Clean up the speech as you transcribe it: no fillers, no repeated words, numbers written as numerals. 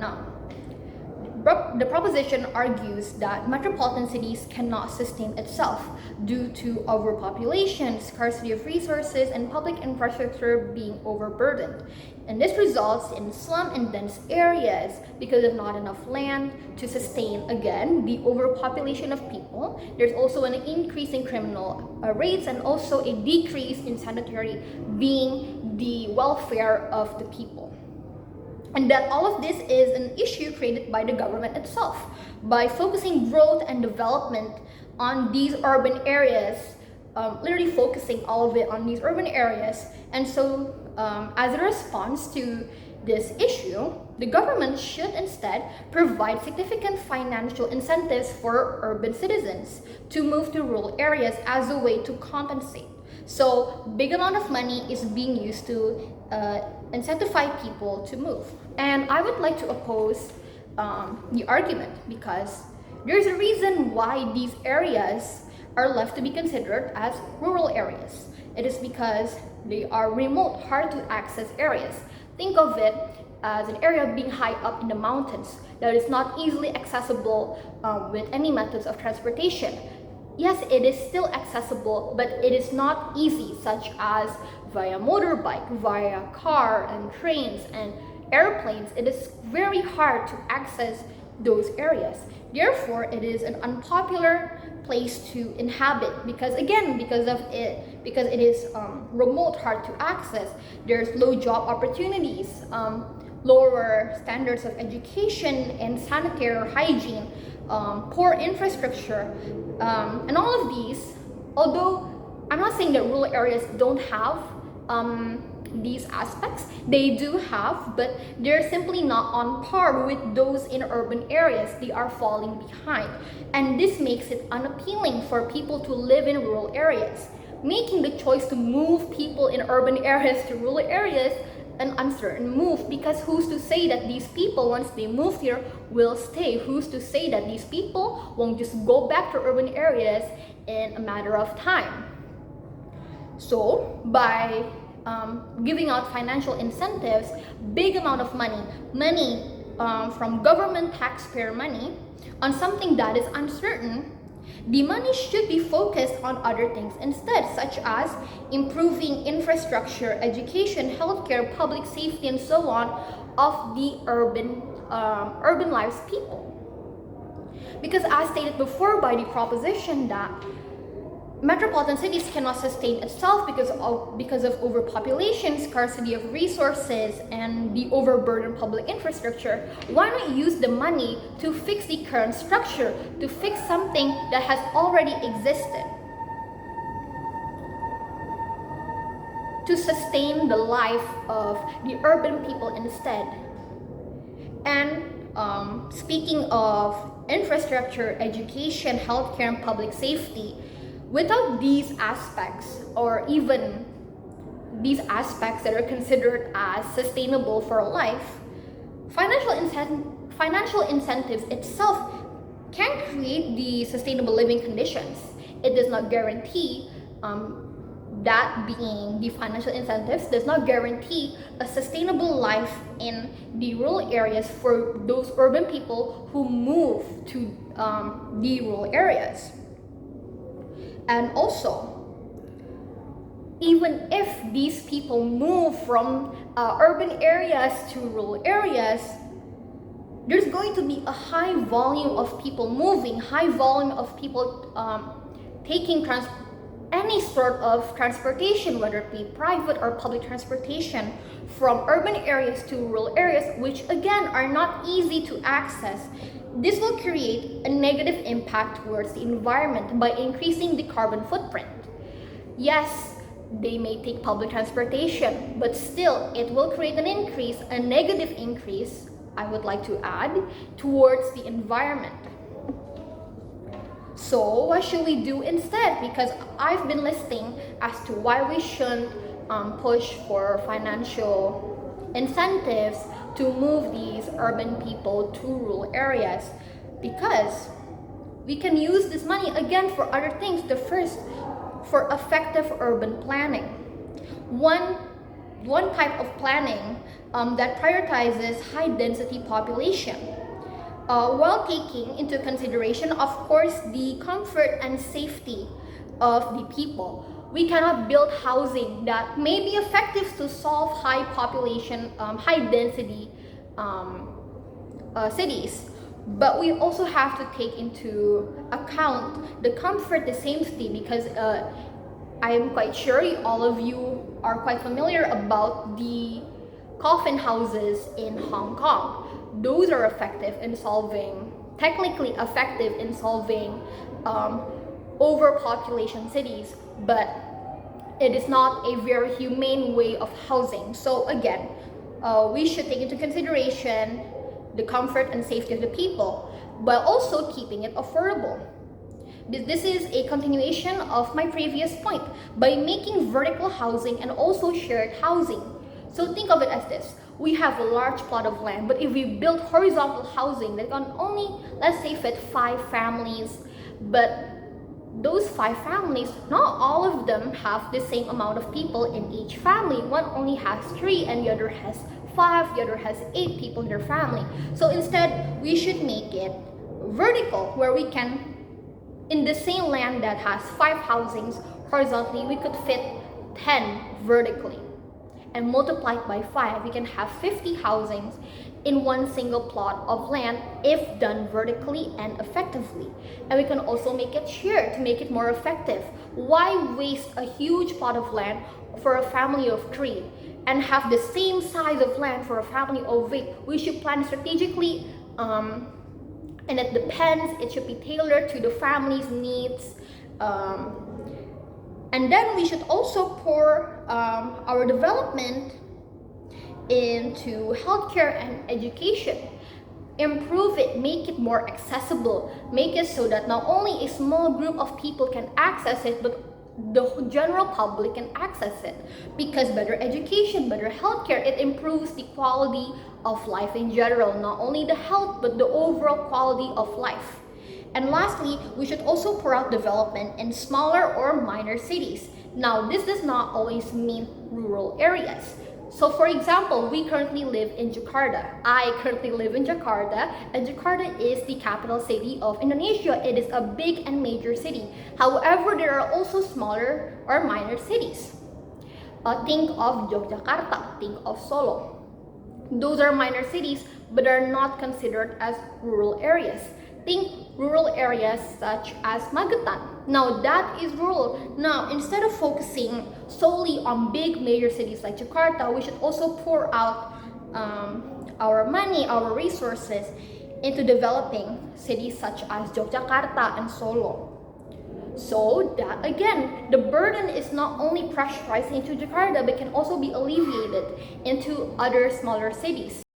Now, the proposition argues that metropolitan cities cannot sustain itself due to overpopulation, scarcity of resources, and public infrastructure being overburdened. And this results in slum and dense areas because of not enough land to sustain, again, the overpopulation of people. There's also an increase in criminal rates and also a decrease in sanitary being the welfare of the people. And that all of this is an issue created by the government itself by focusing growth and development on these urban areas, literally focusing all of it on these urban areas. And so as a response to this issue, the government should instead provide significant financial incentives for urban citizens to move to rural areas as a way to compensate. So big amount of money is being used to incentivize people to move. And I would like to oppose the argument because there's a reason why these areas are left to be considered as rural areas. It is because they are remote, hard to access areas. Think of it as an area being high up in the mountains that is not easily accessible with any methods of transportation. Yes, it is still accessible, but it is not easy, such as via motorbike, via car and trains and airplanes. It is very hard to access those areas. Therefore, it is an unpopular place to inhabit because it is remote, hard to access. There's low job opportunities, lower standards of education and sanitary hygiene, poor infrastructure, and all of these, although I'm not saying that rural areas don't have these aspects, they do have, but they're simply not on par with those in urban areas. They are falling behind, and this makes it unappealing for people to live in rural areas, making the choice to move people in urban areas to rural areas an uncertain move, because who's to say that these people, once they move here, will stay? Who's to say that these people won't just go back to urban areas in a matter of time? So by giving out financial incentives, big amount of money from government taxpayer money on something that is uncertain, the money should be focused on other things instead, such as improving infrastructure, education, healthcare, public safety, and so on of the urbanized people. Because as stated before by the proposition that metropolitan cities cannot sustain itself because of overpopulation, scarcity of resources, and the overburdened public infrastructure, why not use the money to fix the current structure, to fix something that has already existed, to sustain the life of the urban people instead? And speaking of infrastructure, education, healthcare, and public safety, without these aspects, or even these aspects that are considered as sustainable for life, financial incentives itself can create the sustainable living conditions. It does not guarantee that being the financial incentives does not guarantee a sustainable life in the rural areas for those urban people who move to the rural areas. And also, even if these people move from urban areas to rural areas, there's going to be a high volume of people moving, high volume of people taking any sort of transportation, whether it be private or public transportation, from urban areas to rural areas, which again are not easy to access. This will create a negative impact towards the environment by increasing the carbon footprint. Yes, they may take public transportation, but still it will create an increase, a negative increase, I would like to add, towards the environment. So what should we do instead? Because I've been listing as to why we shouldn't push for financial incentives to move these urban people to rural areas, because we can use this money again for other things. The first, for effective urban planning. One one type of planning that prioritizes high density population, while taking into consideration, of course, the comfort and safety of the people. We cannot build housing that may be effective to solve high population, high density cities, but we also have to take into account the comfort, the safety, because I am quite sure all of you are quite familiar about the coffin houses in Hong Kong. Those are technically effective in solving overpopulation cities, but it is not a very humane way of housing. So again, we should take into consideration the comfort and safety of the people, but also keeping it affordable. This is a continuation of my previous point by making vertical housing and also shared housing. So think of it as this: we have a large plot of land, but if we build horizontal housing that can only, let's say, fit 5 families, but those 5 families, not all of them have the same amount of people in each family. One only has 3 and the other has 5, the other has 8 people in their family. So instead, we should make it vertical, where we can, in the same land that has 5 housings horizontally, we could fit 10 vertically. And multiplied by 5, we can have 50 housings in one single plot of land if done vertically and effectively. And we can also make it shared to make it more effective. Why waste a huge plot of land for a family of 3 and have the same size of land for a family of 8? We should plan strategically, and it depends. It should be tailored to the family's needs. And then we should also pour our development into healthcare and education. Improve it, make it more accessible, make it so that not only a small group of people can access it, but the general public can access it. Because better education, better healthcare, it improves the quality of life in general, not only the health, but the overall quality of life. And lastly, we should also pour out development in smaller or minor cities. Now, this does not always mean rural areas. So for example, we currently live in Jakarta. I currently live in Jakarta, and Jakarta is the capital city of Indonesia. It is a big and major city. However, there are also smaller or minor cities. Think of Yogyakarta, think of Solo. Those are minor cities, but are not considered as rural areas. Think rural areas such as Magetan. Now that is rural. Now, instead of focusing solely on big major cities like Jakarta, we should also pour out our money, our resources into developing cities such as Yogyakarta and Solo. So that again, the burden is not only pressurized into Jakarta, but can also be alleviated into other smaller cities.